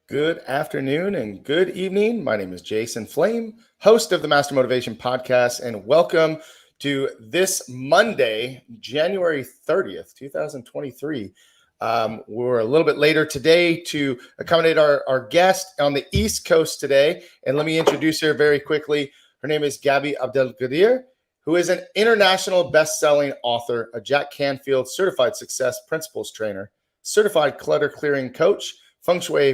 Good afternoon and good evening. My name is Jason Flame, host of the Master Motivation Podcast, and welcome to this Monday, January 30th, 2023. We're a little bit later today to accommodate our guest on the East Coast today. And let me introduce her very quickly. Her name is Gaby Abdelgadir, who is an international best-selling author, a Jack Canfield certified success principles trainer, certified clutter clearing coach, Feng Shui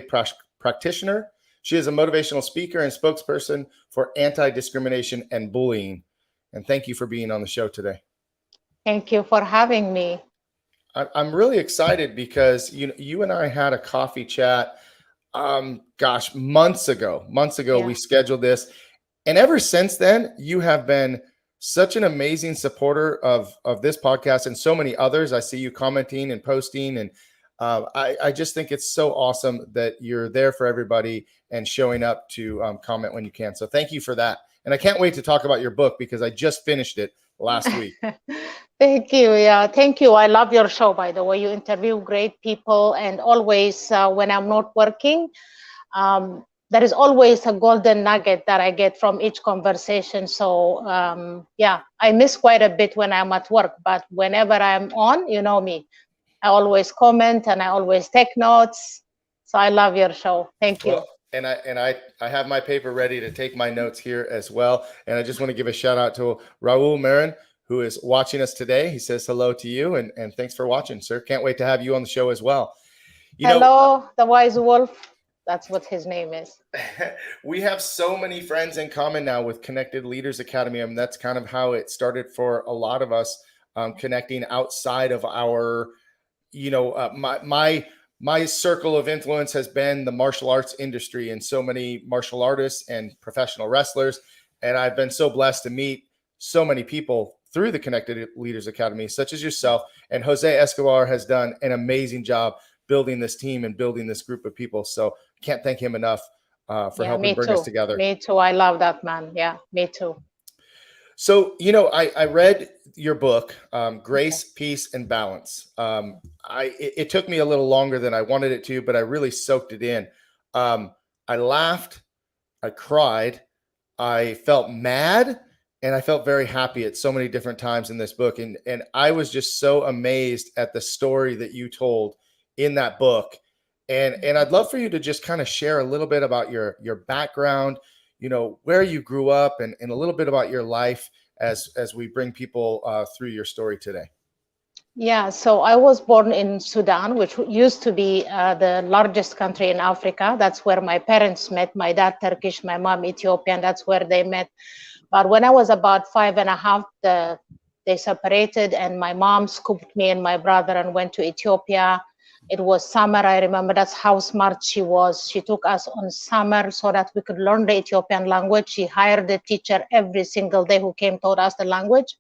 practitioner. She is a motivational speaker and spokesperson for anti-discrimination and bullying. And thank you for being on the show today. Thank you for having me. I'm really excited because you and I had a coffee chat, months ago. Yeah. We scheduled this. And ever since then, you have been such an amazing supporter of this podcast and so many others. I see you commenting and posting, and I just think it's so awesome that you're there for everybody and showing up to comment when you can. So thank you for that. And I can't wait to talk about your book because I just finished it last week. Thank you. Yeah, thank you. I love your show, by the way. You interview great people, and always when I'm not working, there is always a golden nugget that I get from each conversation. So yeah, I miss quite a bit when I'm at work, but whenever I'm on, you know me, I always comment and I always take notes. So I love your show. Thank you. Well, and I have my paper ready to take my notes here as well. And I just want to give a shout out to Raul Marin, who is watching us today. He says hello to you and thanks for watching, sir. Can't wait to have you on the show as well. Hello, the wise wolf. That's what his name is. We have so many friends in common now with Connected Leaders Academy. I mean, that's kind of how it started for a lot of us, connecting outside of our, my circle of influence has been the martial arts industry and so many martial artists and professional wrestlers. And I've been so blessed to meet so many people through the Connected Leaders Academy, such as yourself. And Jose Escobar has done an amazing job building this team and building this group of people. So can't thank him enough for helping bring us together. Me too. I love that man. Yeah, me too. So, I read your book, Grace, Peace, and Balance. It took me a little longer than I wanted it to, but I really soaked it in. I laughed, I cried, I felt mad, and I felt very happy at so many different times in this book. And I was just so amazed at the story that you told in that book. And I'd love for you to just kind of share a little bit about your background, where you grew up and a little bit about your life as we bring people through your story today. Yeah, so I was born in Sudan, which used to be the largest country in Africa. That's where my parents met. My dad Turkish, my mom Ethiopian. That's where they met. But when I was about 5.5, they separated, and my mom scooped me and my brother and went to Ethiopia. It was summer. I remember that's how smart she was. She took us on summer so that we could learn the Ethiopian language. She hired a teacher every single day who came, taught us the language.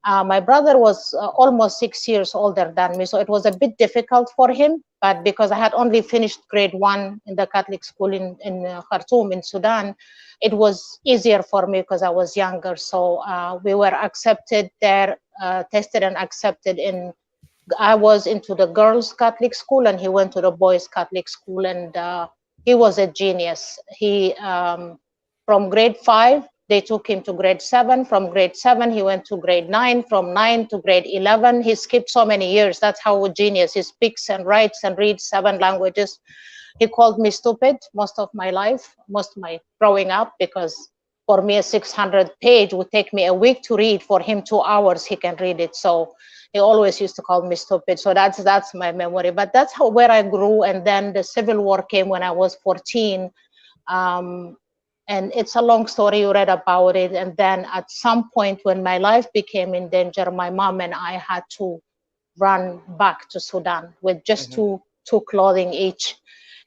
My brother was almost 6 years older than me, so it was a bit difficult for him. But because I had only finished grade 1 in the Catholic school in Khartoum in Sudan, it was easier for me because I was younger. So we were accepted there, tested and accepted in. I was into the girls' Catholic school, and he went to the boys' Catholic school, and he was a genius. He from grade 5. They took him to grade 7. From grade 7, he went to grade 9. From 9 to grade 11, he skipped so many years. That's how genius. He speaks and writes and reads 7 languages. He called me stupid most of my life, most of my growing up, because for me, a 600-page would take me a week to read. For him, 2 hours, he can read it. So he always used to call me stupid. So that's my memory. But that's where I grew. And then the Civil War came when I was 14. And it's a long story. You read about it. And then at some point when my life became in danger, my mom and I had to run back to Sudan with just two clothing each.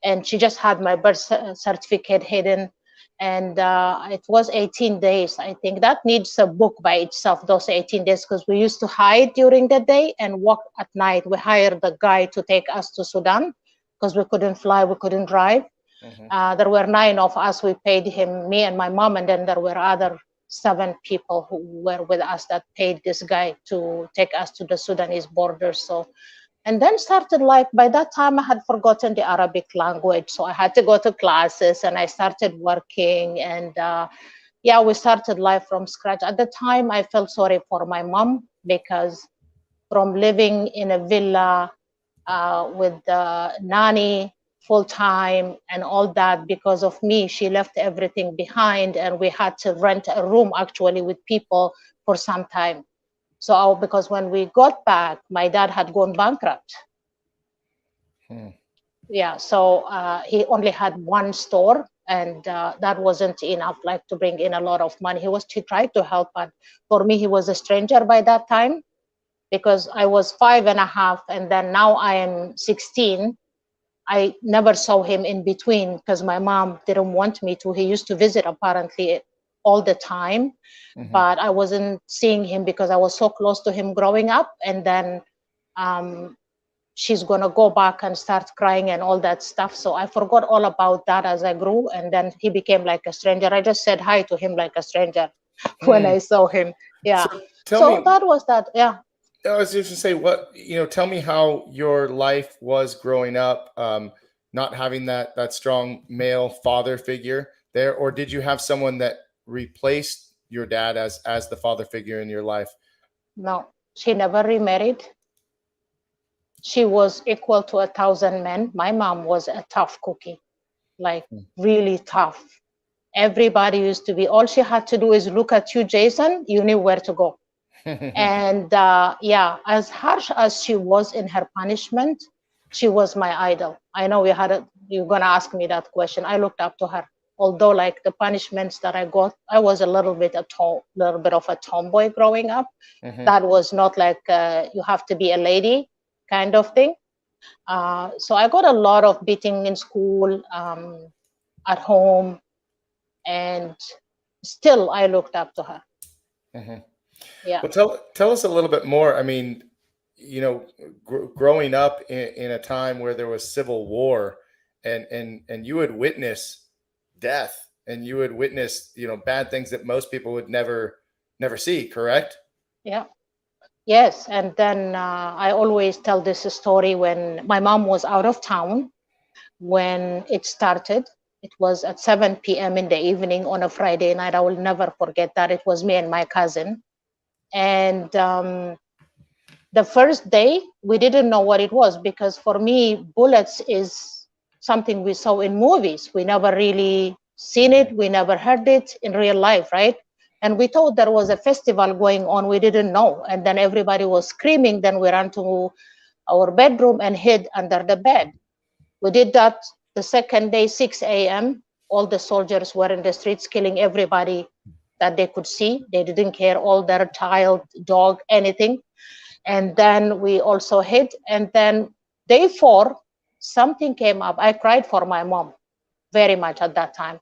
And she just had my birth certificate hidden. And it was 18 days. I think that needs a book by itself, those 18 days, because we used to hide during the day and walk at night. We hired the guy to take us to Sudan because we couldn't fly, we couldn't drive. There were 9 of us. We paid him, me and my mom, and then there were other 7 people who were with us that paid this guy to take us to the Sudanese border. So And then started life. By that time, I had forgotten the Arabic language. So I had to go to classes and I started working. And yeah, we started life from scratch. At the time, I felt sorry for my mom because from living in a villa with the nanny full time and all that, because of me, she left everything behind and we had to rent a room actually with people for some time. So because when we got back, my dad had gone bankrupt. Yeah, so he only had one store and that wasn't enough like to bring in a lot of money. He tried to help, but for me, he was a stranger by that time because I was 5.5 and then now I am 16. I never saw him in between because my mom didn't want me to. He used to visit apparently all the time, but I wasn't seeing him because I was so close to him growing up. And then she's going to go back and start crying and all that stuff. So I forgot all about that as I grew. And then he became like a stranger. I just said hi to him like a stranger when I saw him. Yeah. So that was that. Yeah. I was just to say, tell me how your life was growing up, not having that strong male father figure there, or did you have someone that replaced your dad as the father figure in your life? No, she never remarried. She was equal to 1,000 men. My mom was a tough cookie, like really tough. Everybody used to be, all she had to do is look at you, Jason, you knew where to go. And yeah, as harsh as she was in her punishment, she was my idol. I know you're going to ask me that question. I looked up to her. Although like the punishments that I got, I was a little bit of a tomboy growing up. That was not like you have to be a lady kind of thing. So I got a lot of beating in school, at home, and still I looked up to her. Yeah. Well, tell us a little bit more. I mean, growing up in a time where there was civil war, and you would witness death, and you would witness bad things that most people would never see. Correct? Yeah. Yes, and then I always tell this story when my mom was out of town when it started. It was at 7 p.m. in the evening on a Friday night. I will never forget that. It was me and my cousin. And the first day, we didn't know what it was because for me, bullets is something we saw in movies. We never really seen it. We never heard it in real life, right? And we thought there was a festival going on. We didn't know. And then everybody was screaming. Then we ran to our bedroom and hid under the bed. We did that the second day, 6 a.m. All the soldiers were in the streets killing everybody that they could see. They didn't care, all their child, dog, anything. And then we also hid. And then day 4, something came up. I cried for my mom very much at that time.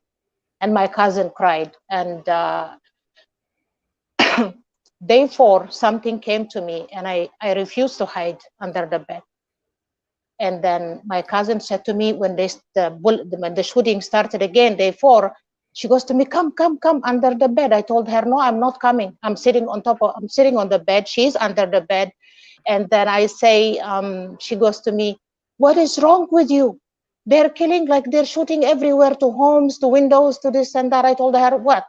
And my cousin cried. And day 4, something came to me and I refused to hide under the bed. And then my cousin said to me when the shooting started again, day 4, she goes to me, come under the bed. I told her, no, I'm not coming. I'm sitting on the bed. She's under the bed. And then I say, she goes to me, what is wrong with you? They're killing, like they're shooting everywhere, to homes, to windows, to this and that. I told her, what?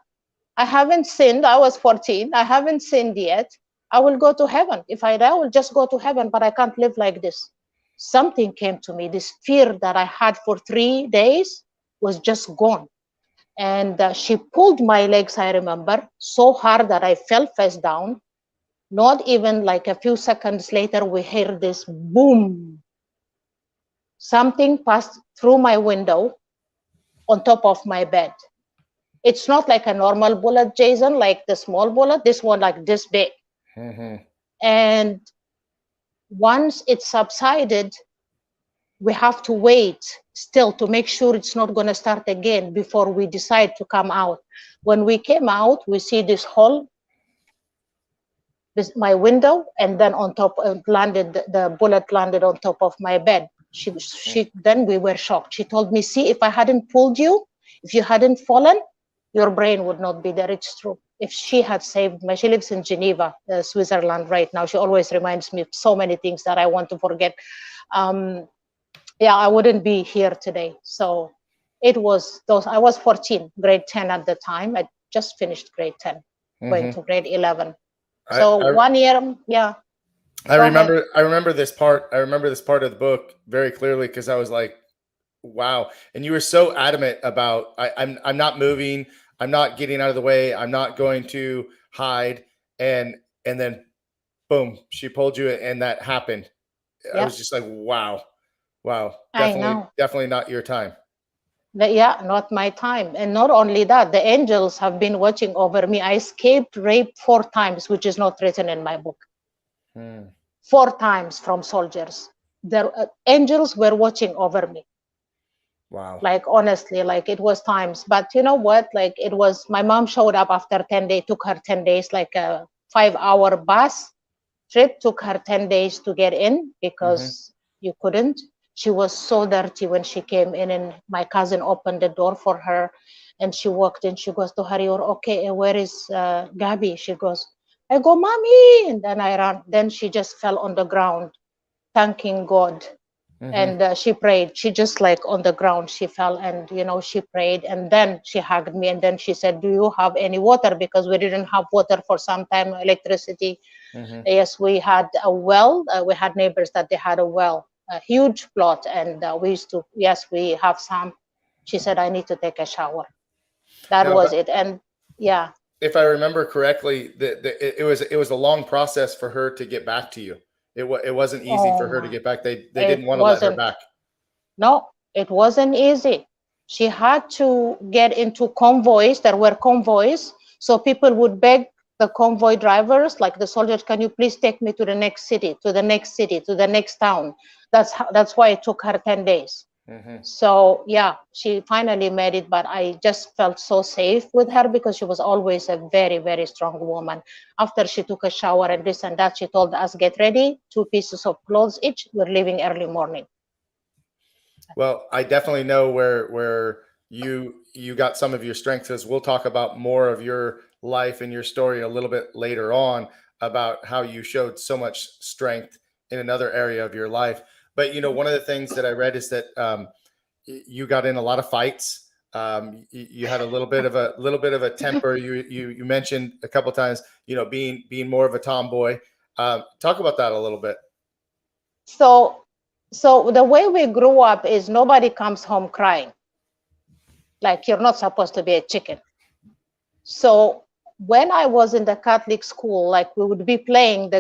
I haven't sinned. I was 14. I haven't sinned yet. I will go to heaven. If I die, I will just go to heaven, but I can't live like this. Something came to me. This fear that I had for 3 days was just gone. And she pulled my legs, I remember, so hard that I fell face down. Not even like a few seconds later, we hear this boom. Something passed through my window on top of my bed. It's not like a normal bullet, Jason, like the small bullet. This one like this big. And once it subsided, we have to wait still to make sure it's not going to start again before we decide to come out. When we came out, we see this hole, my window, and then on top the bullet landed on top of my bed. Then we were shocked. She told me, see, if I hadn't pulled you, if you hadn't fallen, your brain would not be there. It's true. if she had saved me. She lives in Geneva, Switzerland right now. She always reminds me of so many things that I want to forget. Yeah, I wouldn't be here today. So it was those. I was 14, grade 10 at the time. I just finished grade 10, going to grade 11. So 1 year, yeah. I remember this part. I remember this part of the book very clearly because I was like, wow. And you were so adamant about I'm not moving, I'm not getting out of the way, I'm not going to hide. And then boom, she pulled you and that happened. Yeah. I was just like, wow. I Definitely not your time. Yeah, not my time. And not only that, the angels have been watching over me. I escaped rape 4 times, which is not written in my book. 4 times from soldiers. The angels were watching over me. Wow. Like, honestly, like it was times. But you know what? Like, it was, my mom showed up after 10 days, took her 10 days, like a 5-hour bus trip, took her 10 days to get in because you couldn't. She was so dirty when she came in, and my cousin opened the door for her, and she walked in. She goes to her, "You're okay? Where is Gaby?" She goes, I go, "Mommy," and then I ran. Then she just fell on the ground, thanking God. And she prayed. She just like on the ground, she fell, and she prayed, and then she hugged me, and then she said, "Do you have any water?" Because we didn't have water for some time, electricity. Yes, we had a well. We had neighbors that they had a well, a huge plot, and we used to. Yes, we have some. She said, "I need to take a shower." That was it, and yeah. If I remember correctly, it was a long process for her to get back to you. It wasn't easy for her to get back. They didn't want to let her back. No, it wasn't easy. She had to get into convoys. There were convoys, so people would beg the convoy drivers, like the soldiers, "Can you please take me to the next city, to the next city, to the next town?" That's why it took her 10 days. So yeah, she finally made it, but I just felt so safe with her because she was always a very, very strong woman. After she took a shower and this and that, she told us, "Get ready, 2 pieces of clothes each. We're leaving early morning." Well, I definitely know where you got some of your strengths, as we'll talk about more of your life and your story a little bit later on about how you showed so much strength in another area of your life. But one of the things that I read is that you got in a lot of fights. You had a little bit of a temper. You mentioned a couple of times, being more of a tomboy. Talk about that a little bit. So the way we grew up is nobody comes home crying. Like, you're not supposed to be a chicken. So when I was in the Catholic school, like, we would be playing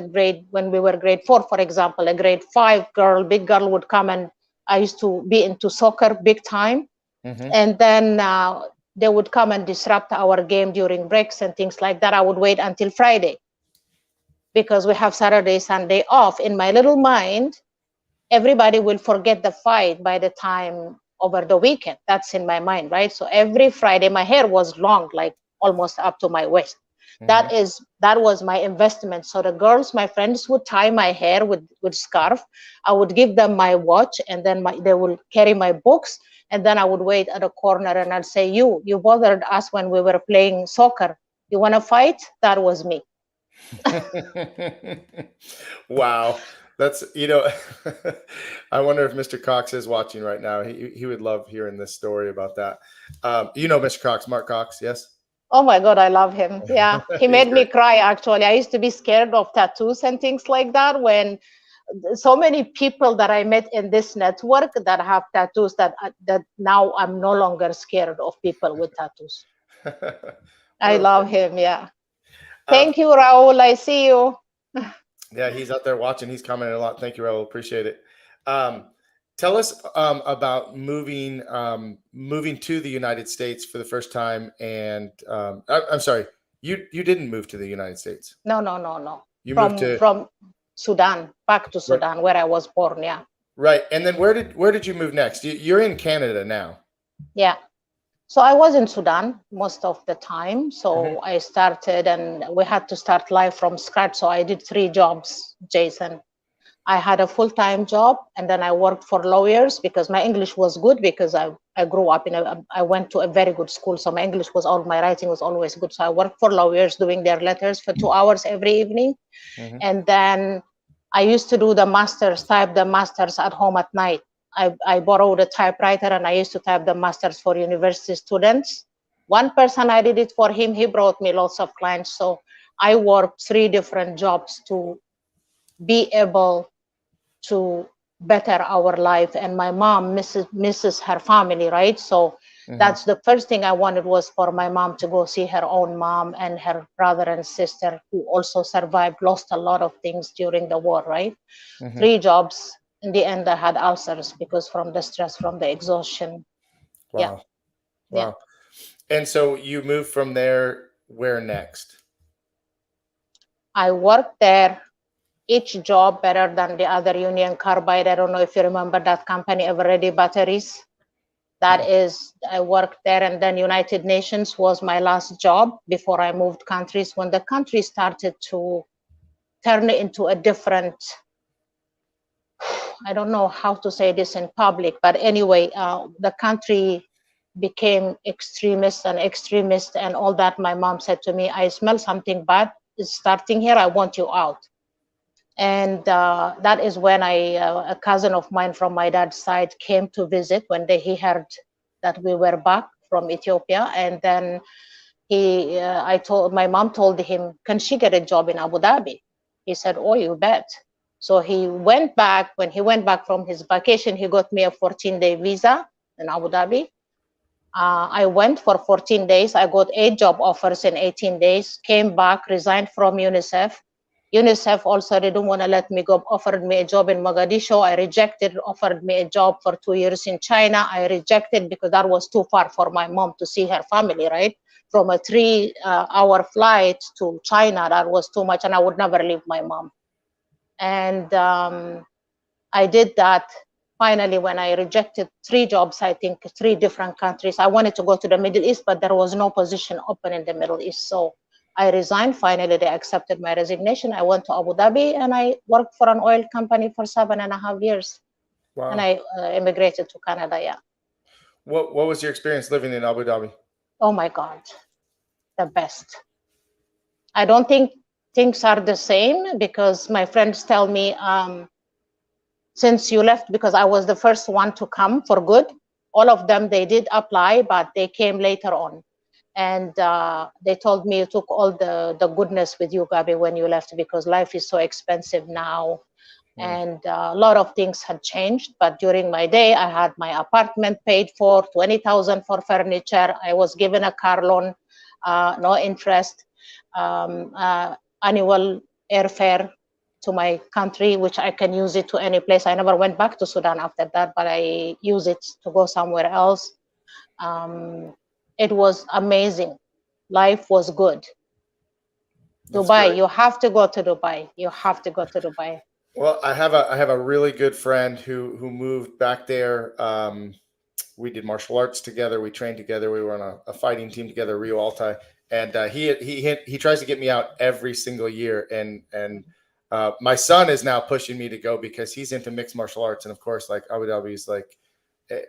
when we were grade 4, for example, a grade 5 big girl would come, and I used to be into soccer big time. And then they would come and disrupt our game during breaks and things like that. I would wait until Friday because we have Saturday, Sunday off. In my little mind, everybody will forget the fight by the time over the weekend. That's in my mind, right? So every Friday, my hair was long, like almost up to my waist. That was my investment. So the girls, my friends, would tie my hair with scarf. I would give them my watch, and then they will carry my books. And then I would wait at a corner, and I'd say, you bothered us when we were playing soccer. You want to fight? That was me. Wow. That's, I wonder if Mr. Cox is watching right now. He would love hearing this story about that. Mr. Cox, Mark Cox, yes? Oh my God, I love him. Yeah, he made me cry, actually. I used to be scared of tattoos and things like that, when so many people that I met in this network that have tattoos, that now I'm no longer scared of people with tattoos. I love him, yeah. Thank you, Raul. I see you. Yeah, he's out there watching. He's commenting a lot. Thank you, Raul. Appreciate it. Tell us about moving to the United States for the first time. And I'm sorry, you didn't move to the United States. No. You moved from Sudan, back to Sudan, where I was born. Yeah. Right. And then where did you move next? You're in Canada now. Yeah. So I was in Sudan most of the time. So I started, and we had to start life from scratch. So I did 3 jobs, Jason. I had a full-time job, and then I worked for lawyers because my English was good, because I grew up I went to a very good school, so my English was my writing was always good. So I worked for lawyers doing their letters for 2 hours every evening. Mm-hmm. And then I used to do type the masters at home at night. I borrowed a typewriter and I used to type the masters for university students. One person, I did it for him. He brought me lots of clients. So I worked 3 different jobs to be able to better our life. And my mom misses her family, right? So that's the first thing I wanted, was for my mom to go see her own mom and her brother and sister, who also survived, lost a lot of things during the war, right? 3 jobs. In the end, I had ulcers because from the stress, from the exhaustion. Wow. Yeah. Wow. And so you moved from there. Where next? I worked there. Each job better than the other. Union Carbide, I don't know if you remember that company, Everready Batteries. That is, I worked there. And then United Nations was my last job before I moved countries. When the country started to turn into a different, I don't know how to say this in public, but anyway, the country became extremist, and all that. My mom said to me, I smell something bad is starting here. I want you out. And that is when a cousin of mine from my dad's side came to visit when he heard that we were back from Ethiopia. And then my mom told him, can she get a job in Abu Dhabi? He said, oh, you bet. So he went back. When he went back from his vacation, he got me a 14-day visa in Abu Dhabi. I went for 14 days. I got 8 job offers in 18 days, came back, resigned from UNICEF. UNICEF also didn't want to let me go, offered me a job in Mogadishu. I rejected, offered me a job for 2 years in China. I rejected because that was too far for my mom to see her family, right? From a 3-hour flight to China, that was too much, and I would never leave my mom. And I did that. Finally, when I rejected 3 jobs, I think 3 different countries, I wanted to go to the Middle East, but there was no position open in the Middle East. So I resigned. Finally, they accepted my resignation. I went to Abu Dhabi and I worked for an oil company for 7.5 years. Wow. And I immigrated to Canada. Yeah. What was your experience living in Abu Dhabi? Oh my God, the best. I don't think things are the same, because my friends tell me, since you left, because I was the first one to come for good. All of them, they did apply, but they came later on. And they told me you took all the goodness with you, Gaby, when you left, because life is so expensive now. And a lot of things had changed. But during my day, I had my apartment paid for, 20,000 for furniture. I was given a car loan, no interest, annual airfare to my country, which I can use it to any place. I never went back to Sudan after that, but I use it to go somewhere else. It was amazing. Life was good. That's Dubai, great. you have to go to Dubai. You have to go to Dubai. Well, I have a really good friend who moved back there. We did martial arts together. We trained together. We were on a fighting team together, Rio Altai, and he tries to get me out every single year. And my son is now pushing me to go because he's into mixed martial arts, and of course, like Abu Dhabi is like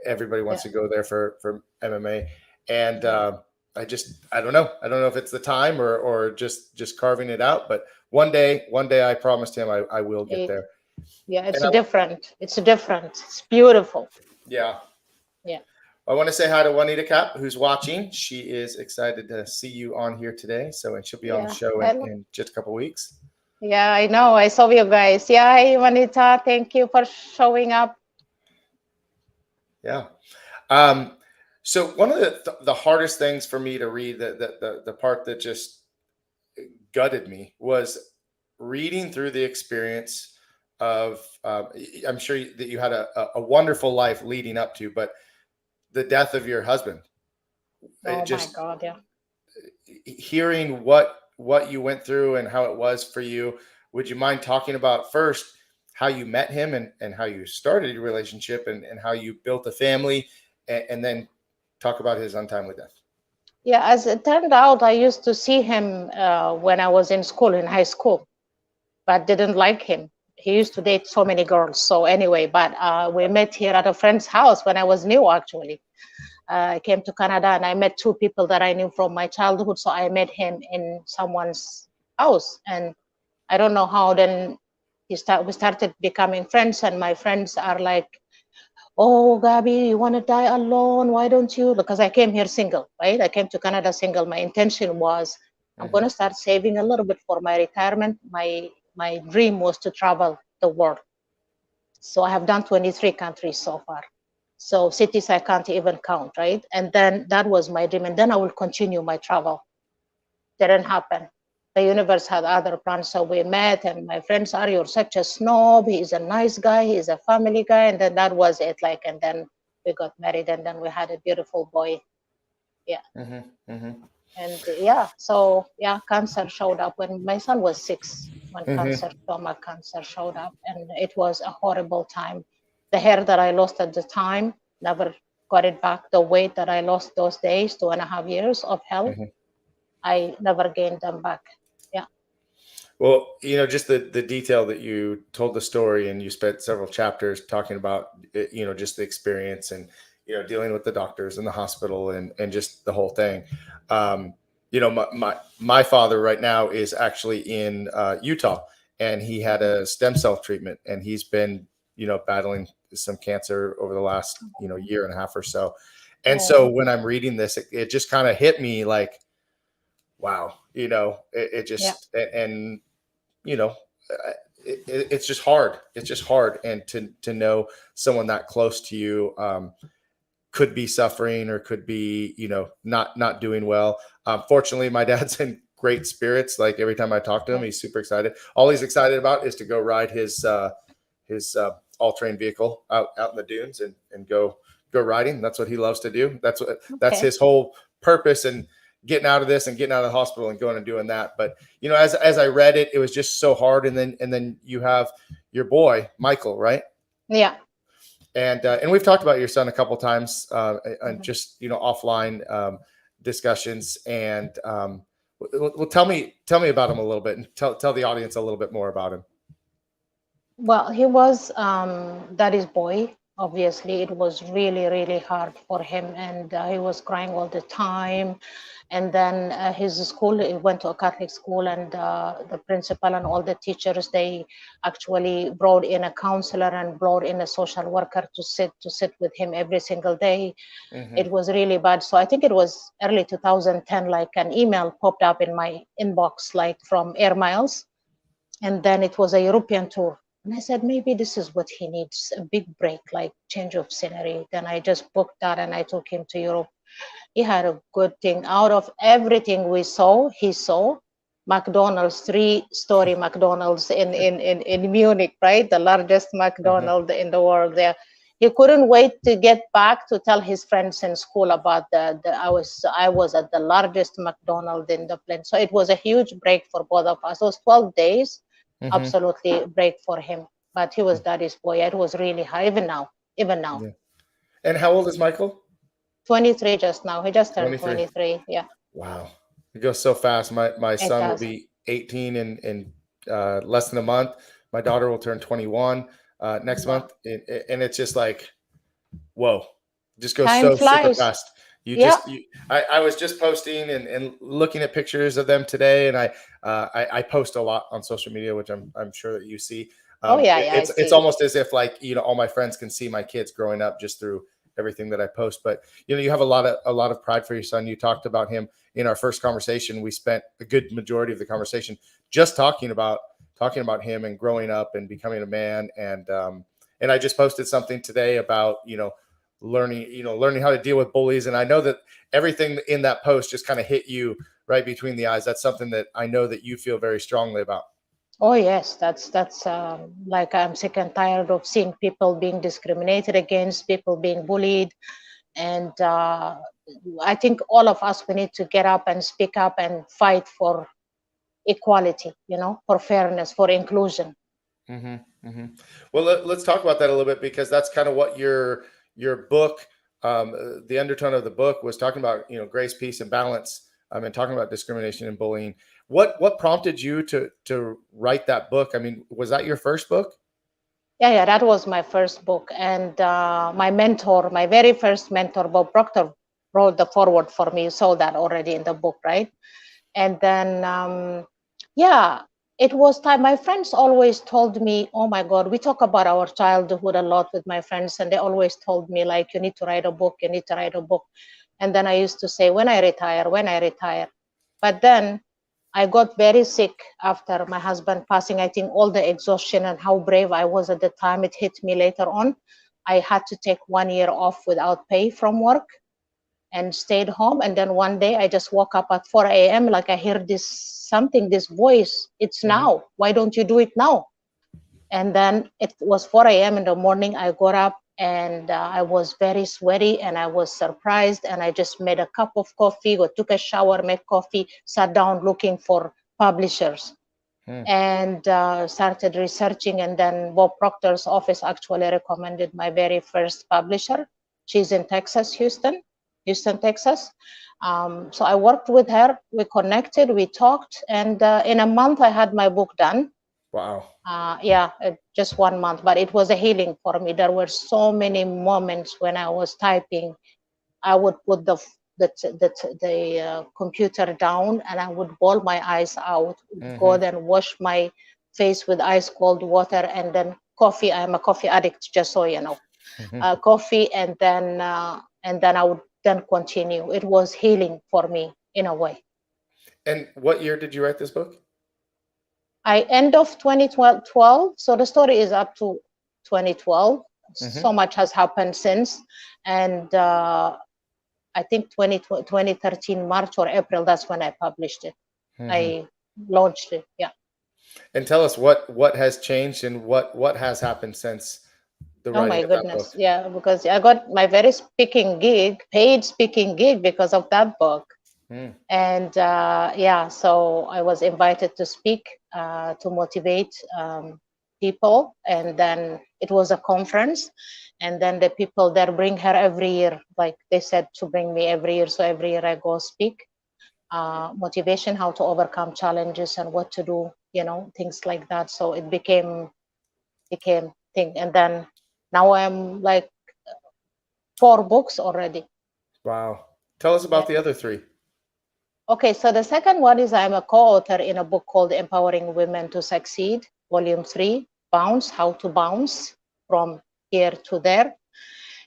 everybody wants to go there for MMA. And I don't know if it's the time or just carving it out, but one day I promised him I will get there. Yeah, it's different. It's different. It's beautiful. Yeah. Yeah. I want to say hi to Juanita Cap, who's watching. She is excited to see you on here today. And she'll be on the show in just a couple of weeks. Yeah, I know. I saw you guys. Yeah, hi, Juanita. Thank you for showing up. Yeah. So one of the hardest things for me to read, the part that just gutted me, was reading through the experience of, I'm sure that you had a wonderful life leading up to, but the death of your husband. Oh my God, yeah. Hearing what you went through and how it was for you, would you mind talking about first how you met him and how you started your relationship and how you built a family, and then talk about his untimely death? Yeah, as it turned out, I used to see him when I was in school, in high school, but didn't like him. he used to date so many girls. So anyway, but we met here at a friend's house when I was new, actually. I came to Canada and I met two people that I knew from my childhood. So I met him in someone's house, and I don't know how. Then we started becoming friends, and my friends are like, "Oh, Gaby, you want to die alone? Why don't you?" Because I came here single, right? I came to Canada single. My intention was I'm going to start saving a little bit for my retirement. My dream was to travel the world. So I have done 23 countries so far. So cities I can't even count, right? And then that was my dream. And then I will continue my travel. Didn't happen. The universe had other plans. So we met, and my friends are, "You're such a snob. He's a nice guy. He's a family guy." And then that was it. Like, and then we got married, and then we had a beautiful boy. Yeah. And yeah, so yeah, cancer showed up when my son was 6, when stomach cancer showed up, and it was a horrible time. The hair that I lost at the time, never got it back. The weight that I lost those days, 2.5 years of health, I never gained them back. Yeah. Well, just the detail that you told the story, and you spent several chapters talking about, just the experience, and, dealing with the doctors and the hospital, and just the whole thing. My father right now is actually in Utah, and he had a stem cell treatment, and he's been, battling some cancer over the last, year and a half or so. And so when I'm reading this, it just kind of hit me like, wow, it just, and, it's just hard. It's just hard. And to know someone that close to you could be suffering, or could be, not doing well. Fortunately, my dad's in great spirits. Like, every time I talk to him, he's super excited. All he's excited about is to go ride his all-terrain vehicle out in the dunes, and go riding. That's what he loves to do. That's his whole purpose, and getting out of this and getting out of the hospital and going and doing that. But, as I read it, it was just so hard. And then you have your boy, Michael, right? Yeah. And we've talked about your son a couple of times, and just, offline discussions. And well, tell me about him a little bit, and tell the audience a little bit more about him. Well, he was daddy's boy. Obviously, it was really, really hard for him, and he was crying all the time. And then his school, he went to a Catholic school, and the principal and all the teachers, they actually brought in a counselor and brought in a social worker to sit with him every single day. It was really bad. So I think it was early 2010, like an email popped up in my inbox, like from Air Miles, and then it was a European tour. And I said, maybe this is what he needs, a big break, like change of scenery. Then I just booked that, and I took him to Europe. He had a good thing. Out of everything we saw, he saw McDonald's, 3-story McDonald's in Munich, right? The largest McDonald's in the world there. He couldn't wait to get back to tell his friends in school about I was at the largest McDonald's in the plane. So it was a huge break for both of us. Those 12 days, absolutely break for him. But he was daddy's boy. It was really hard, even now. Yeah. And how old is Michael? 23 just now. He just turned 23. Yeah. Wow. It goes so fast. My son will be 18 in less than a month. My daughter will turn 21 next month. And it's just like, whoa, it just goes so super fast. I was just posting and looking at pictures of them today. And I post a lot on social media, which I'm sure that you see. It's almost as if, like, all my friends can see my kids growing up just through everything that I post. But you have a lot of pride for your son. You talked about him in our first conversation. We spent a good majority of the conversation just talking about him and growing up and becoming a man. And I just posted something today about learning how to deal with bullies. And I know that everything in that post just kind of hit you right between the eyes. That's something that I know that you feel very strongly about. Oh yes, that's like, I'm sick and tired of seeing people being discriminated against, people being bullied, and I think all of us, we need to get up and speak up and fight for equality, for fairness, for inclusion. Well, let's talk about that a little bit, because that's kind of what your book, the undertone of the book was talking about, grace, peace, and balance, and talking about discrimination and bullying. What prompted you to write that book? I mean, was that your first book? Yeah, that was my first book. And my mentor, my very first mentor, Bob Proctor, wrote the foreword for me. You saw that already in the book, right? And then, yeah, it was time. My friends always told me, oh my God, we talk about our childhood a lot with my friends. And they always told me, like, you need to write a book, you need to write a book. And then I used to say, when I retire, when I retire. But then I got very sick after my husband passing. I think all the exhaustion and how brave I was at the time, it hit me later on. I had to take 1 year off without pay from work and stayed home. And then one day I just woke up at 4 a.m. like I hear this something, this voice. It's now. Why don't you do it now? And then it was 4 a.m. in the morning. I got up and I was very sweaty and I was surprised. And I just made a cup of coffee, or took a shower, made coffee, sat down looking for publishers and started researching. And then Bob Proctor's office actually recommended my very first publisher. She's in Texas, Houston, Texas. So I worked with her. We connected, we talked, and in a month I had my book done. Wow. Yeah, just 1 month, but it was a healing for me. There were so many moments when I was typing. I would put the computer down and I would bawl my eyes out, go then wash my face with ice cold water, and then coffee. I'm a coffee addict, just so you know. Coffee, and then I would then continue. It was healing for me in a way. And what year did you write this book? I end of 2012. So the story is up to 2012. So much has happened since. And I think 2013, March or April, that's when I published it. I launched it. Yeah. And tell us what has changed and what has happened since the Oh writing my of that goodness. book. Yeah, because I got my very paid speaking gig because of that book. And yeah, so I was invited to speak to motivate people. And then it was a conference. And then the people there bring her every year. Like they said to bring me every year. So every year I go speak. Motivation, how to overcome challenges and what to do, things like that. So it became thing. And then now I'm like 4 books already. Wow. Tell us about the other 3. Okay, so the second one is I'm a co-author in a book called Empowering Women to Succeed, Volume 3, Bounce, How to Bounce from Here to There.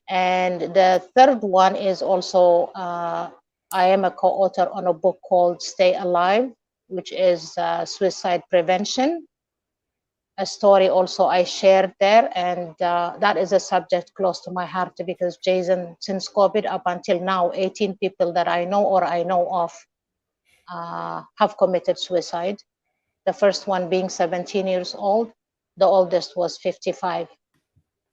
And the third one is also, I am a co-author on a book called Stay Alive, which is suicide prevention. A story also I shared there, and that is a subject close to my heart because Jason, since COVID up until now, 18 people that I know or I know of have committed suicide. The first one being 17 years old, the oldest was 55. Wow.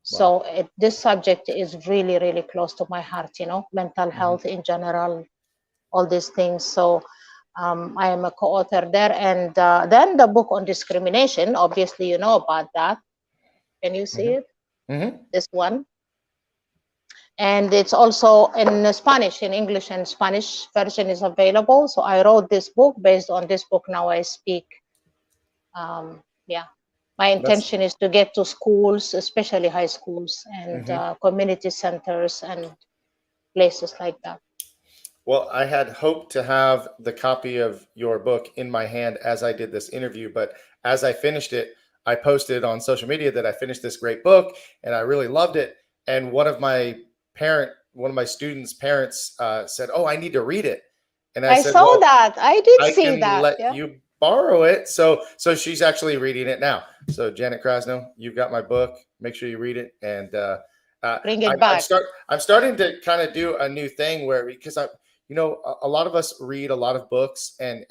So this subject is really, really close to my heart, mental health in general, all these things. So I am a co-author there. And then the book on discrimination, obviously you know about that. Can you see it? This one. And it's also in Spanish, in English and Spanish version is available. So I wrote this book. Based on this book, now I speak. Yeah, my intention is to get to schools, especially high schools and community centers and places like that. Well, I had hoped to have the copy of your book in my hand as I did this interview, but as I finished it, I posted on social media that I finished this great book and I really loved it. And one of my students' parents said, "Oh, I need to read it." And I said, saw "Well, that. I did I see can that. let you borrow it." So she's actually reading it now. So Janet Krasno, you've got my book. Make sure you read it. And bring it back. I'm starting to kind of do a new thing where, because a lot of us read a lot of books and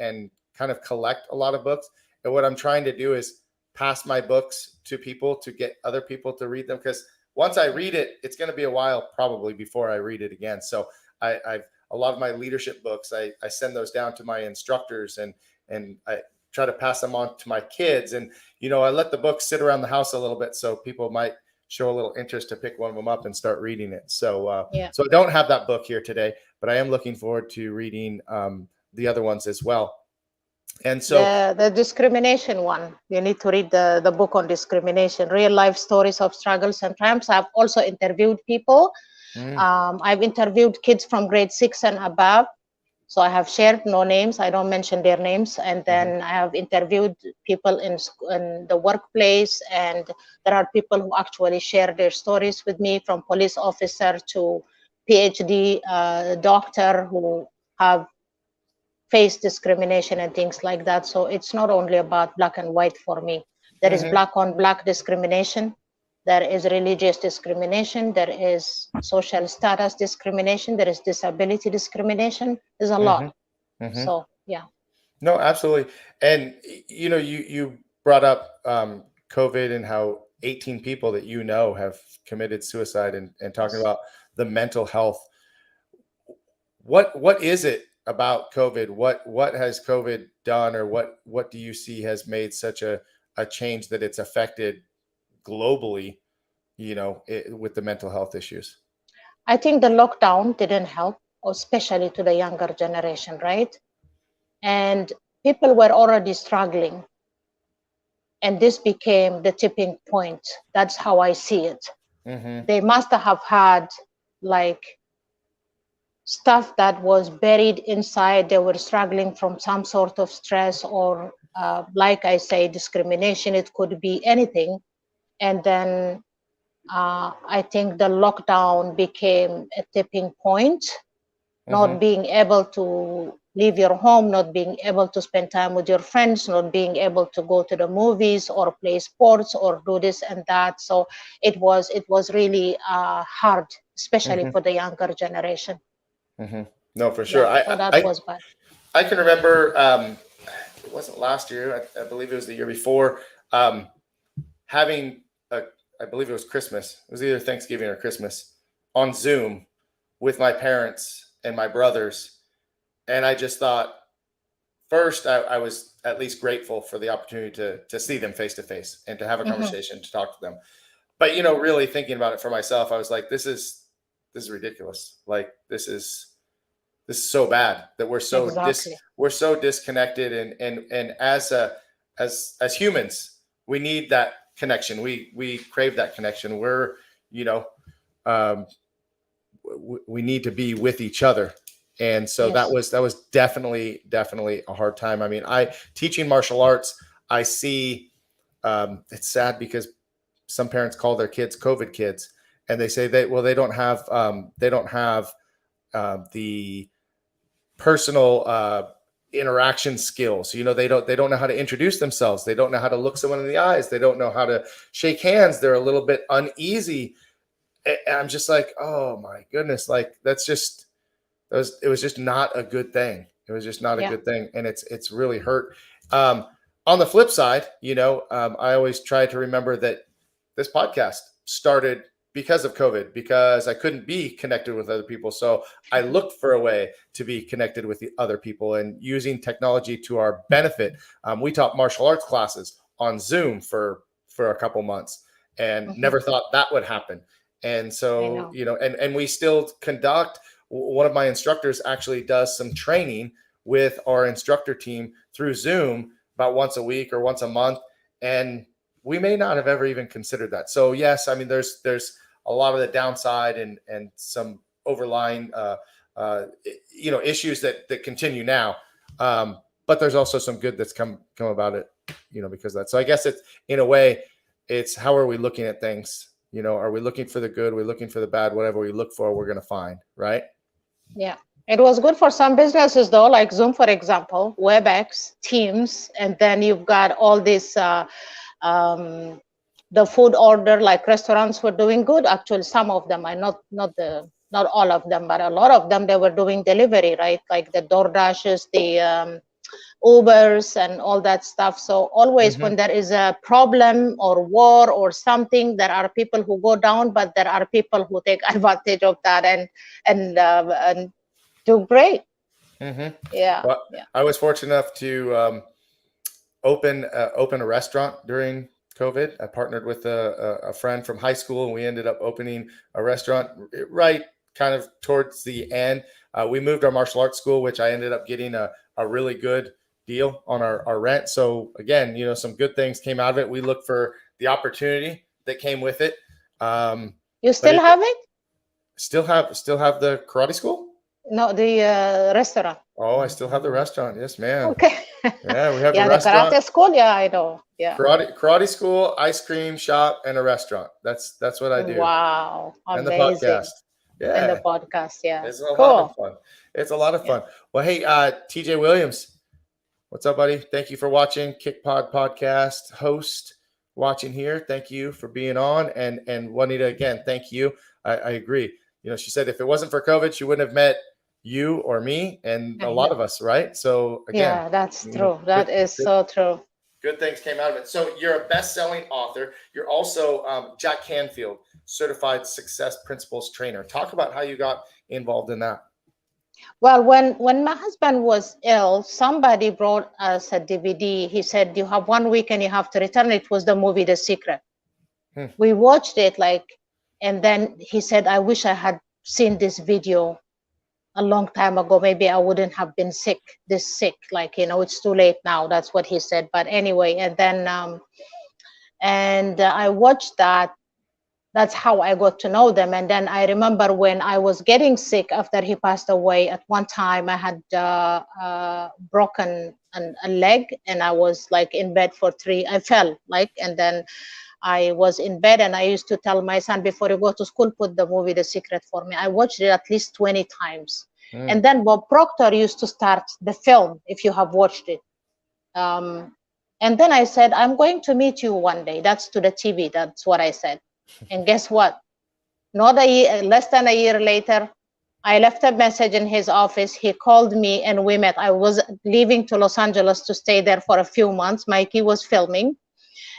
kind of collect a lot of books. And what I'm trying to do is pass my books to people to get other people to read them. Because once I read it, it's going to be a while probably before I read it again. So I've a lot of my leadership books, I send those down to my instructors and I try to pass them on to my kids. And, I let the books sit around the house a little bit so people might show a little interest to pick one of them up and start reading it. So, so I don't have that book here today, but I am looking forward to reading the other ones as well. And so, The discrimination one. You need to read the book on discrimination, real life stories of struggles and triumphs. I've also interviewed people. mm, I've interviewed kids from grade 6 and above. So I have shared no names. I don't mention their names. And then I have interviewed people in the workplace. And there are people who actually share their stories with me, from police officer to PhD doctor, who have face discrimination and things like that. So it's not only about black and white for me. There is mhm, black on black discrimination. There is religious discrimination. There is social status discrimination. There is disability discrimination. There's a lot. mhm, mhm. So yeah. No, absolutely. And you brought up COVID and how 18 people that have committed suicide, and talking about the mental health. What is it about COVID? What has COVID done, or what do you see has made such a change that it's affected globally, with the mental health issues? I think the lockdown didn't help, especially to the younger generation, right? And people were already struggling, and this became the tipping point. That's how I see it. Mm-hmm. They must have had like stuff that was buried inside. They were struggling from some sort of stress, or like I say, discrimination. It could be anything. And then I think the lockdown became a tipping point. Mm-hmm. Not being able to leave your home, not being able to spend time with your friends, not being able to go to the movies or play sports or do this and that. So it was really hard, especially Mm-hmm. for the younger generation. Mm-hmm. No, for sure. Yeah, I so that I was bad. I can remember. It wasn't last year. I believe it was the year before. Having a, I believe it was Christmas. It was either Thanksgiving or Christmas on Zoom with my parents and my brothers, and I just thought, first, I was at least grateful for the opportunity to see them face to face and to have a Hmm. conversation, to talk to them. But really thinking about it for myself, I was like, this is ridiculous. Like, this is so bad that Exactly. we're so disconnected, and as humans, we need that connection. We crave that connection. We're you know um, we need to be with each other. And so that Yes. was definitely a hard time. I mean, I teaching martial arts, I see, it's sad because some parents call their kids COVID kids, and they say they don't have the personal interaction skills. They don't know how to introduce themselves. They don't know how to look someone in the eyes. They don't know how to shake hands. They're a little bit uneasy. And I'm just like, oh my goodness, like it was just not a good thing. It was just not a Yeah. good thing, and it's really hurt. Um, on the flip side, I always try to remember that this podcast started because of COVID, because I couldn't be connected with other people. So I looked for a way to be connected with the other people, and using technology to our benefit. We taught martial arts classes on Zoom for a couple months, and Hmm. never thought that would happen. And I so, know. and we still conduct. One of my instructors actually does some training with our instructor team through Zoom about once a week or once a month. And we may not have ever even considered that. So yes, I mean, there's a lot of the downside, and some overlying issues that continue now. But there's also some good that's come about it, because of that. So I guess it's, in a way, it's how are we looking at things? Are we looking for the good? Are we looking for the bad? Whatever we look for, we're going to find, right? Yeah. It was good for some businesses though, like Zoom, for example, WebEx, Teams, and then you've got all this um, the food order, like restaurants were doing good. Actually, some of them, I not all of them, but a lot of them, they were doing delivery, right? Like the DoorDashes, the Ubers, and all that stuff. So always Mm-hmm. when there is a problem or war or something, there are people who go down, but there are people who take advantage of that and do great. Mm-hmm. Yeah, Well, yeah. I was fortunate enough to open a restaurant during COVID. I partnered with a friend from high school, and we ended up opening a restaurant right kind of towards the end. We moved our martial arts school, which I ended up getting a really good deal on our rent. So again, you know, some good things came out of it. We look for the opportunity that came with it. You still have it? Still have the karate school? No, the restaurant. Oh, I still have the restaurant. Yes, ma'am. Okay. Yeah, we have Yeah, a the restaurant. karate school. Yeah, I know. Yeah. Karate school, ice cream shop, and a restaurant. That's what I do. Wow. And the Amazing. podcast. Yeah. And the podcast. Yeah. It's a lot Cool. of fun. It's a lot of fun. Well, hey, TJ Williams, what's up, buddy? Thank you for watching KickPod Podcast host watching here. Thank you for being on. And Juanita, again, thank you. I agree. You know, she said if it wasn't for COVID, she wouldn't have met you or me and a lot of us, right? So again, yeah, that's true. That is so true. Good things came out of it. So you're a best-selling author. You're also Jack Canfield certified success principles trainer. Talk about how you got involved in that. Well, when my husband was ill, somebody brought us a DVD. He said, you have 1 week and you have to return. It was the movie The Secret. We watched it and then he said, I wish I had seen this video a long time ago. Maybe I wouldn't have been sick. It's too late now. That's what he said. But anyway, and then I watched that. That's how I got to know them. And then I remember when I was getting sick after he passed away, at one time I had broken a leg, and I was in bed for I fell and then I was in bed, and I used to tell my son, before you go to school, put the movie The Secret for me. I watched it at least 20 times. And then Bob Proctor used to start the film, if you have watched it. And then I said, I'm going to meet you one day. That's to the TV. That's what I said. And guess what? Less than a year later, I left a message in his office. He called me and we met. I was leaving to Los Angeles to stay there for a few months. Mikey was filming.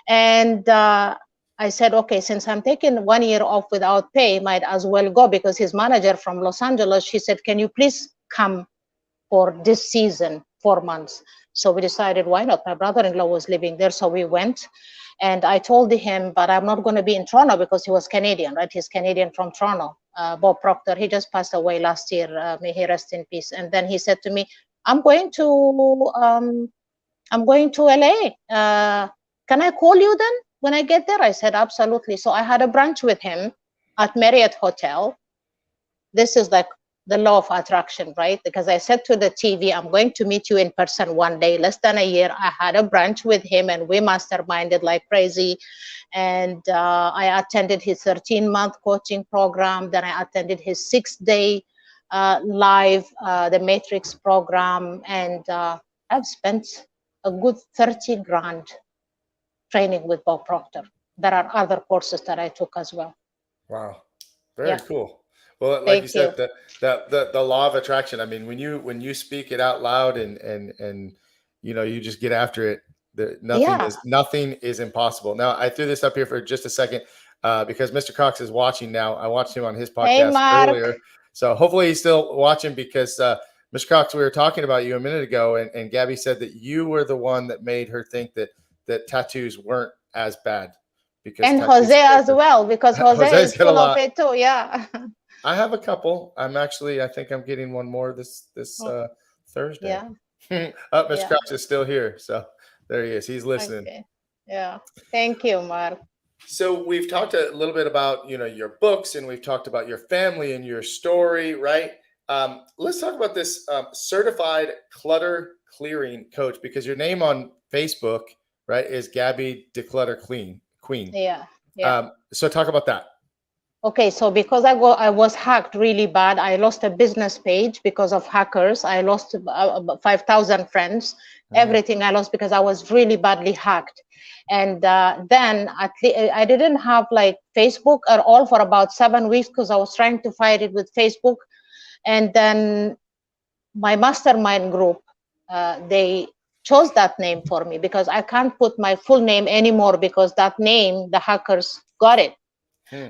And I said, okay, since I'm taking 1 year off without pay, might as well go, because his manager from Los Angeles, she said, can you please come for this season, 4 months? So we decided, why not? My brother-in-law was living there, so we went. And I told him, but I'm not going to be in Toronto, because he was Canadian, right? He's Canadian from Toronto. Bob Proctor, he just passed away last year. May he rest in peace. And then he said to me, I'm going to LA. Can I call you then when I get there? I said, absolutely. So I had a brunch with him at Marriott Hotel. This is the law of attraction, right? Because I said to the TV, I'm going to meet you in person one day. Less than a year, I had a brunch with him and we masterminded like crazy. And I attended his 13-month coaching program. Then I attended his 6-day live, the Matrix program. And I've spent a good 30 grand training with Bob Proctor. There are other courses that I took as well. Wow. Very cool. Well, like you said, the law of attraction. I mean, when you speak it out loud and you just get after it, nothing is impossible. Now, I threw this up here for just a second because Mr. Cox is watching now. I watched him on his podcast earlier. So hopefully he's still watching, because Mr. Cox, we were talking about you a minute ago, and Gabby said that you were the one that made her think that tattoos weren't as bad. And Jose as well, because Jose is full of it too. Yeah. I have a couple. I think I'm getting one more this Thursday. Yeah. Mr. Cox is still here. So there he is. He's listening. Okay. Yeah. Thank you, Mark. So we've talked a little bit about, your books, and we've talked about your family and your story, right? Let's talk about this certified clutter clearing coach, because your name on Facebook, right, is Gaby Declutter Queen. Yeah. So talk about that. Okay, so because I was hacked really bad, I lost a business page because of hackers. I lost 5,000 friends. Everything I lost because I was really badly hacked. And then I didn't have Facebook at all for about 7 weeks, because I was trying to fight it with Facebook. And then my mastermind group, they chose that name for me, because I can't put my full name anymore, because that name, the hackers got it.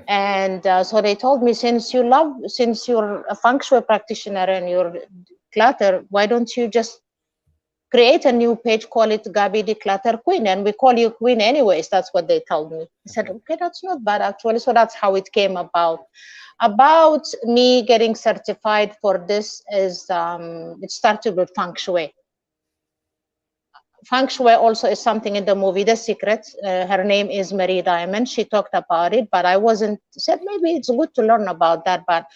And so they told me, since you're a Feng Shui practitioner and you're Clutter, why don't you just create a new page, call it Gaby Declutter Queen, and we call you Queen anyways. That's what they told me. I said, okay, that's not bad actually. So that's how it came about. About me getting certified for this is, it started with Feng Shui. Feng Shui also is something in the movie The Secret. Her name is Marie Diamond. She talked about it, but I wasn't, said maybe it's good to learn about that. But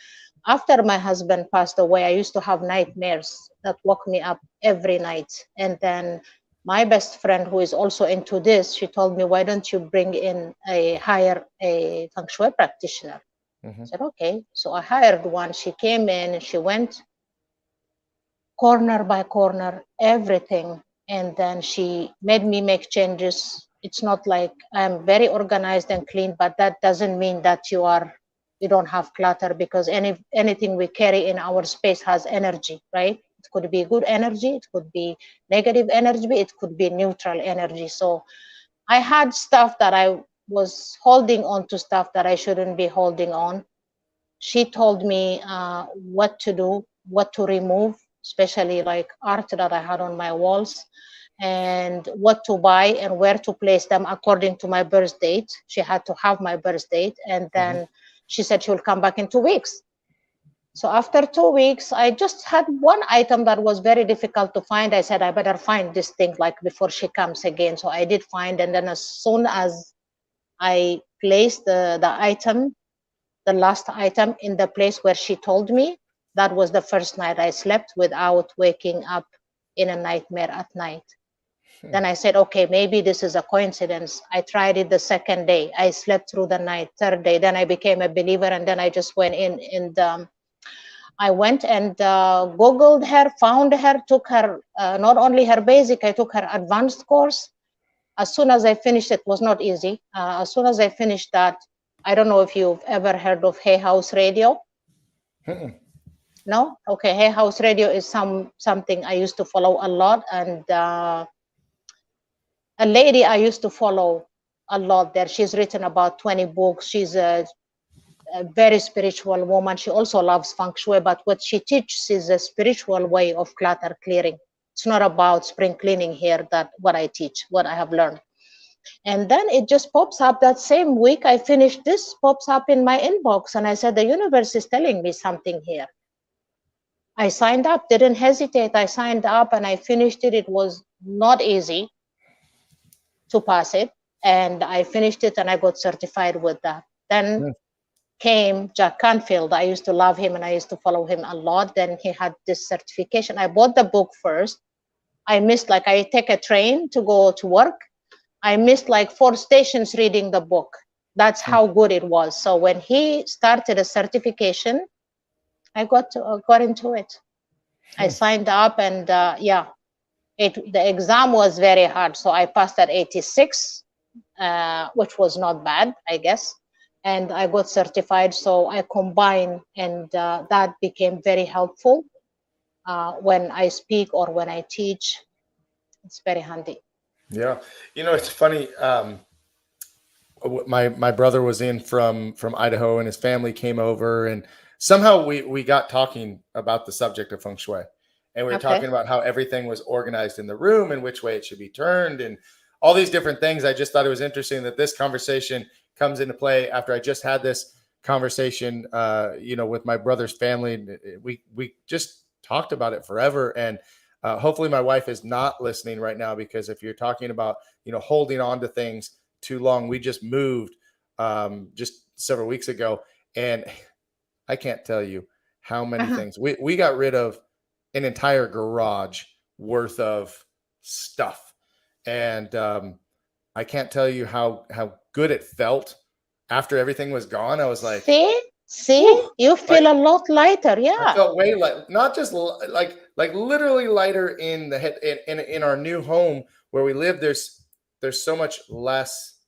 after my husband passed away, I used to have nightmares that woke me up every night. And then my best friend, who is also into this, she told me, why don't you hire a Feng Shui practitioner? I said, okay. So I hired one. She came in and she went corner by corner, everything. And then she made me make changes. It's not like I'm very organized and clean, but that doesn't mean that you don't have clutter, because anything we carry in our space has energy, right? It could be good energy, it could be negative energy, it could be neutral energy. So I had stuff that I was holding on to, stuff that I shouldn't be holding on. She told me what to do, what to remove, especially like art that I had on my walls, and what to buy and where to place them according to my birth date. She had to have my birth date. And then she said she will come back in 2 weeks. So after 2 weeks, I just had one item that was very difficult to find. I said, I better find this thing like before she comes again. So I did find, and then as soon as I placed the item, the last item in the place where she told me, that was the first night I slept without waking up in a nightmare at night. Then I said, okay, maybe this is a coincidence. I tried it the second day. I slept through the night. Third day, then I became a believer. And then I just went in and I went and Googled her, found her, took her, not only her basic, I took her advanced course. As soon as I finished, it was not easy. As soon as I finished that, I don't know if you've ever heard of Hay House Radio. No? Okay, Hay House Radio is something I used to follow a lot. And a lady I used to follow a lot there, she's written about 20 books. She's a very spiritual woman. She also loves Feng Shui, but what she teaches is a spiritual way of clutter clearing. It's not about spring cleaning here, that what I teach, what I have learned. And then it just pops up that same week I finished this, pops up in my inbox. And I said, the universe is telling me something here. I signed up, didn't hesitate. I signed up and I finished it. It was not easy to pass it. And I finished it and I got certified with that. Then came Jack Canfield. I used to love him and I used to follow him a lot. Then he had this certification. I bought the book first. I missed, like, I take a train to go to work. I missed like 4 stations reading the book. That's how good it was. So when he started a certification, I got into it. I signed up and the exam was very hard. So I passed at 86, which was not bad, I guess. And I got certified. So I combined, and that became very helpful when I speak or when I teach. It's very handy. Yeah. It's funny. My brother was in from Idaho, and his family came over, and somehow we got talking about the subject of Feng Shui. And we were talking about how everything was organized in the room and which way it should be turned and all these different things. I just thought it was interesting that this conversation comes into play after I just had this conversation, with my brother's family. We just talked about it forever. And hopefully my wife is not listening right now, because if you're talking about, holding on to things too long, we just moved just several weeks ago. And I can't tell you how many things we got rid of. An entire garage worth of stuff. And I can't tell you how good it felt after everything was gone. I was like, see, you feel a lot lighter. Yeah. I felt way light, not just like literally lighter in the head. In our new home where we live, there's so much less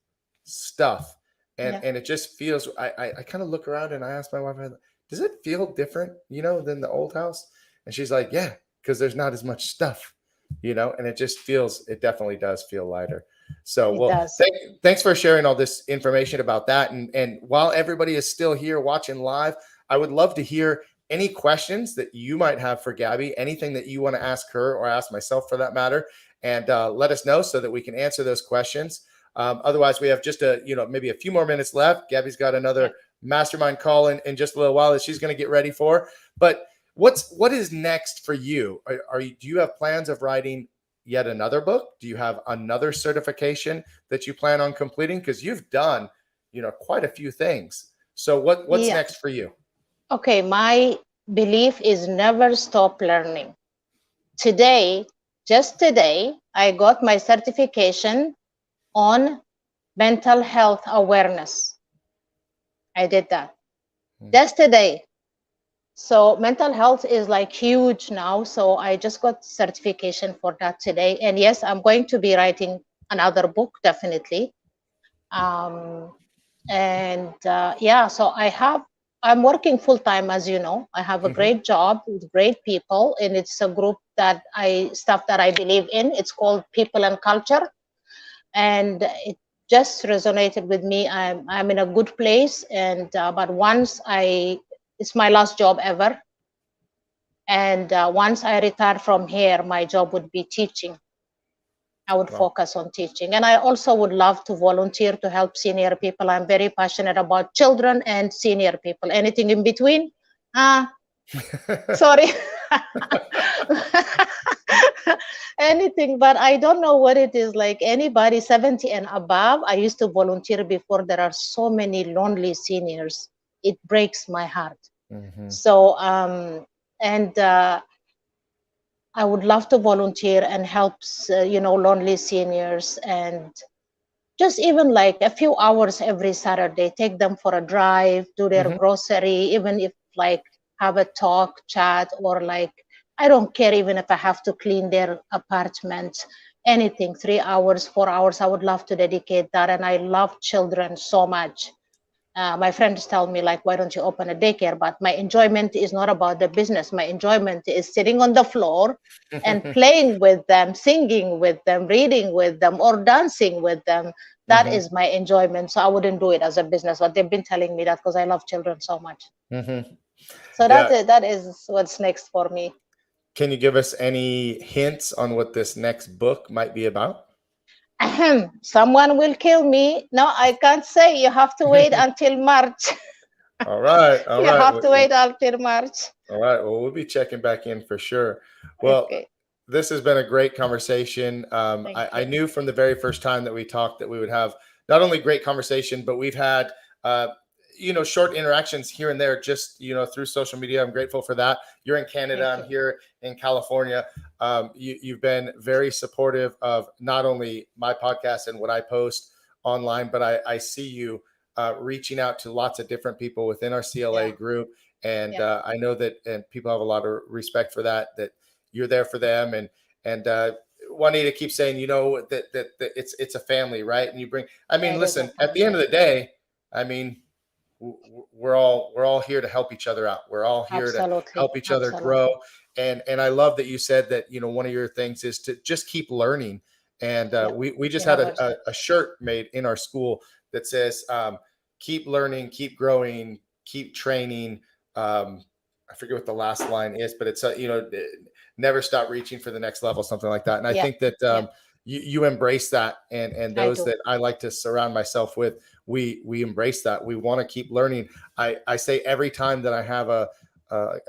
stuff. And it just feels, I kind of look around and I ask my wife, does it feel different, than the old house? And she's like, yeah, because there's not as much stuff, and it just it definitely does feel lighter. So, thanks for sharing all this information about that. And while everybody is still here watching live, I would love to hear any questions that you might have for Gaby, anything that you want to ask her or ask myself for that matter. And let us know so that we can answer those questions. Otherwise, we have just maybe a few more minutes left. Gaby's got another mastermind call in just a little while that she's going to get ready for. But what is next for you? Do you have plans of writing yet another book? Do you have another certification that you plan on completing? Because you've done, quite a few things. So what's next for you? Okay, my belief is never stop learning. Just today, I got my certification on mental health awareness. I did that just today. So mental health is like huge now. So I just got certification for that today. And yes, I'm going to be writing another book, definitely. So I'm working full time, as you know. I have a great job with great people, and it's a group that I believe in. It's called People and Culture, and it just resonated with me. I'm in a good place, and but it's my last job ever, and once I retire from here, my job would be teaching. I would focus on teaching. And I also would love to volunteer to help senior people. I'm very passionate about children and senior people. Anything in between? Sorry. Anything, but I don't know what it is. Like anybody 70 and above, I used to volunteer before. There are so many lonely seniors. It breaks my heart. So, I would love to volunteer and help, lonely seniors, and just even like a few hours every Saturday, take them for a drive, do their grocery, even if like have a talk, chat, or like, I don't care, even if I have to clean their apartment, anything, 3 hours, 4 hours, I would love to dedicate that. And I love children so much. My friends tell me like, why don't you open a daycare? But my enjoyment is not about the business. My enjoyment is sitting on the floor and playing with them, singing with them, reading with them, or dancing with them. That is my enjoyment. So I wouldn't do it as a business, but they've been telling me that because I love children so much. So that is what's next for me. Can you give us any hints on what this next book might be about? Someone will kill me. No, I can't say. You have to wait until March. All right. You have to wait until March. All right. Well, we'll be checking back in for sure. Well, this has been a great conversation. I knew from the very first time that we talked that we would have not only great conversation, but we've had, short interactions here and there, just, through social media. I'm grateful for that. You're in Canada. I'm here in California. You've been very supportive of not only my podcast and what I post online, but I see you reaching out to lots of different people within our CLA group. And I know that, and people have a lot of respect for that you're there for them. And Juanita keeps saying, that it's a family, right? And you bring, listen, at the end of the day, we're all here to help each other out. We're all here to help each other grow. And I love that you said that, one of your things is to just keep learning. And we just had a shirt made in our school that says, keep learning, keep growing, keep training. I forget what the last line is, but it's, never stop reaching for the next level, something like that. And I think that you embrace that. And those that I like to surround myself with, we embrace that. We want to keep learning. I say every time that I have a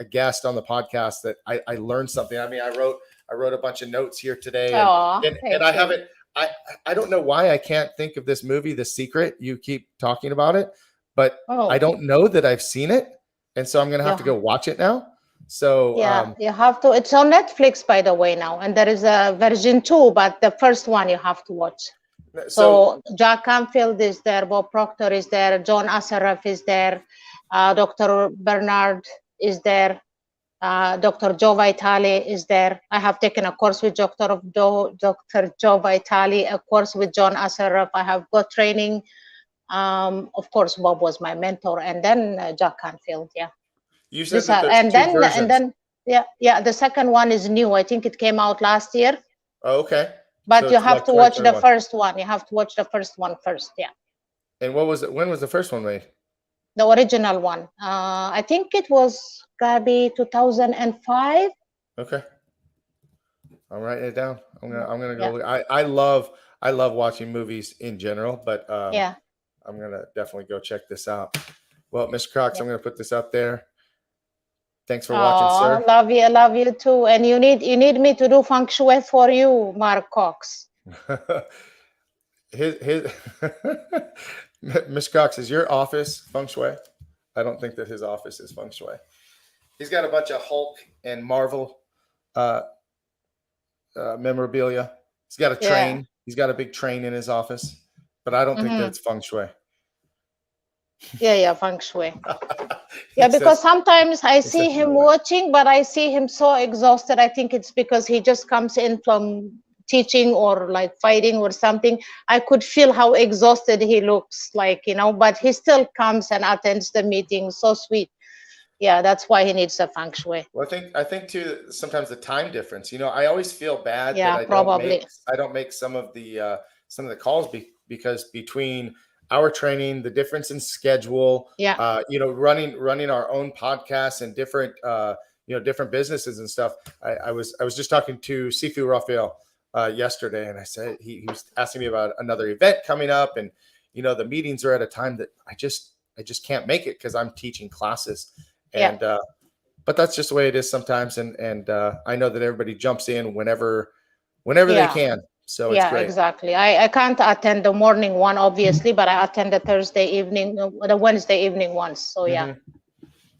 guest on the podcast that I learned something. I wrote a bunch of notes here today, and I haven't. I don't know why I can't think of this movie, The Secret. You keep talking about it, but I don't know that I've seen it, and so I'm gonna have to go watch it now. So you have to. It's on Netflix, by the way, now, and there is a version 2, but the first one you have to watch. So Jack Canfield is there, Bob Proctor is there, John Assaraf is there, Dr. Bernard is there, Dr. Joe Vitale is there. I have taken a course with Dr. Joe Vitale, a course with John Assaraf. I have got training. Of course, Bob was my mentor, and then Jack Canfield. Yeah. You said that there's two versions. And then the second one is new. I think it came out last year. Oh, okay. But you have to watch the first one. You have to watch the first one first. Yeah. And what was it? When was the first one made? The original one. I think it was Gaby 2005. Okay. I'm writing it down. I'm gonna go look. I love watching movies in general, but I'm gonna definitely go check this out. Well, Mr. Cox, I'm gonna put this up there. Thanks for watching, Oh, sir. I love you too. And you need me to do Feng Shui for you, Mark Cox. his Ms. Cox, is your office Feng Shui? I don't think that his office is Feng Shui. He's got a bunch of Hulk and Marvel memorabilia. He's got a train. Yeah. He's got a big train in his office, but I don't think that it's Feng Shui. Yeah, Feng Shui. He Yeah, because says- sometimes I he see says, him "What?" watching, but I see him so exhausted. I think it's because he just comes in from teaching or like fighting or something. I could feel how exhausted he looks, like, but he still comes and attends the meeting. So sweet. Yeah, that's why he needs a Feng Shui. Well, I think too, sometimes the time difference. I always feel bad Yeah, that I probably. don't make some of the calls because between our training, the difference in schedule, Yeah. running our own podcasts and different different businesses and stuff. I was just talking to Sifu Raphael yesterday, and I said he was asking me about another event coming up, and the meetings are at a time that I just can't make it because I'm teaching classes, and but that's just the way it is sometimes. And I know that everybody jumps in whenever they can. So it's great. Exactly. I can't attend the morning one, obviously, but I attend the Thursday evening, the Wednesday evening ones. So yeah.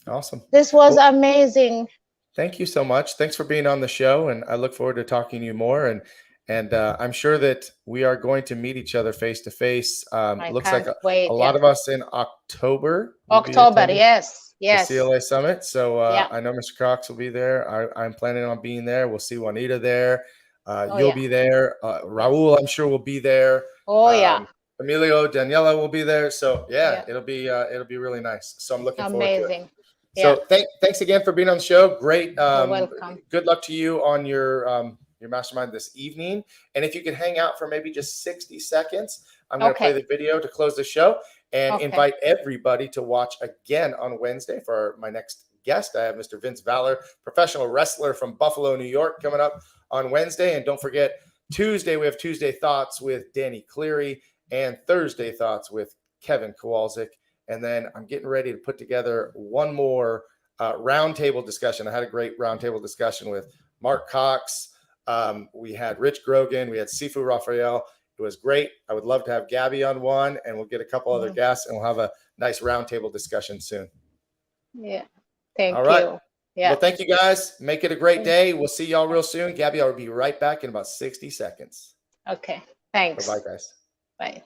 Awesome. This was amazing. Thank you so much. Thanks for being on the show, and I look forward to talking to you more. And I'm sure that we are going to meet each other face to face. Looks like Can't wait. a lot of us in October. October, yes. The CLA Summit. So I know Mr. Cox will be there. I'm planning on being there. We'll see Juanita there. You'll be there. Raul, I'm sure, will be there. Emilio, Daniela will be there. So it'll be really nice. So I'm looking forward to it. So thanks again for being on the show. Great. You're welcome. Good luck to you on your mastermind this evening. And if you could hang out for maybe just 60 seconds, I'm going to play the video to close the show and invite everybody to watch again on Wednesday for my next guest. I have Mr. Vince Valor, professional wrestler from Buffalo, New York, coming up on Wednesday. And don't forget, Tuesday, we have Tuesday Thoughts with Danny Cleary and Thursday Thoughts with Kevin Kowalczyk. And then I'm getting ready to put together one more roundtable discussion. I had a great roundtable discussion with Mark Cox. We had Rich Grogan. We had Sifu Raphael. It was great. I would love to have Gaby on one, and we'll get a couple other guests, and we'll have a nice roundtable discussion soon. Yeah. Thank All right. you. Yeah. Well, thank you guys. Make it a great day. We'll see y'all real soon. Gaby, I'll be right back in about 60 seconds. Okay. Thanks. Bye-bye, guys. Bye.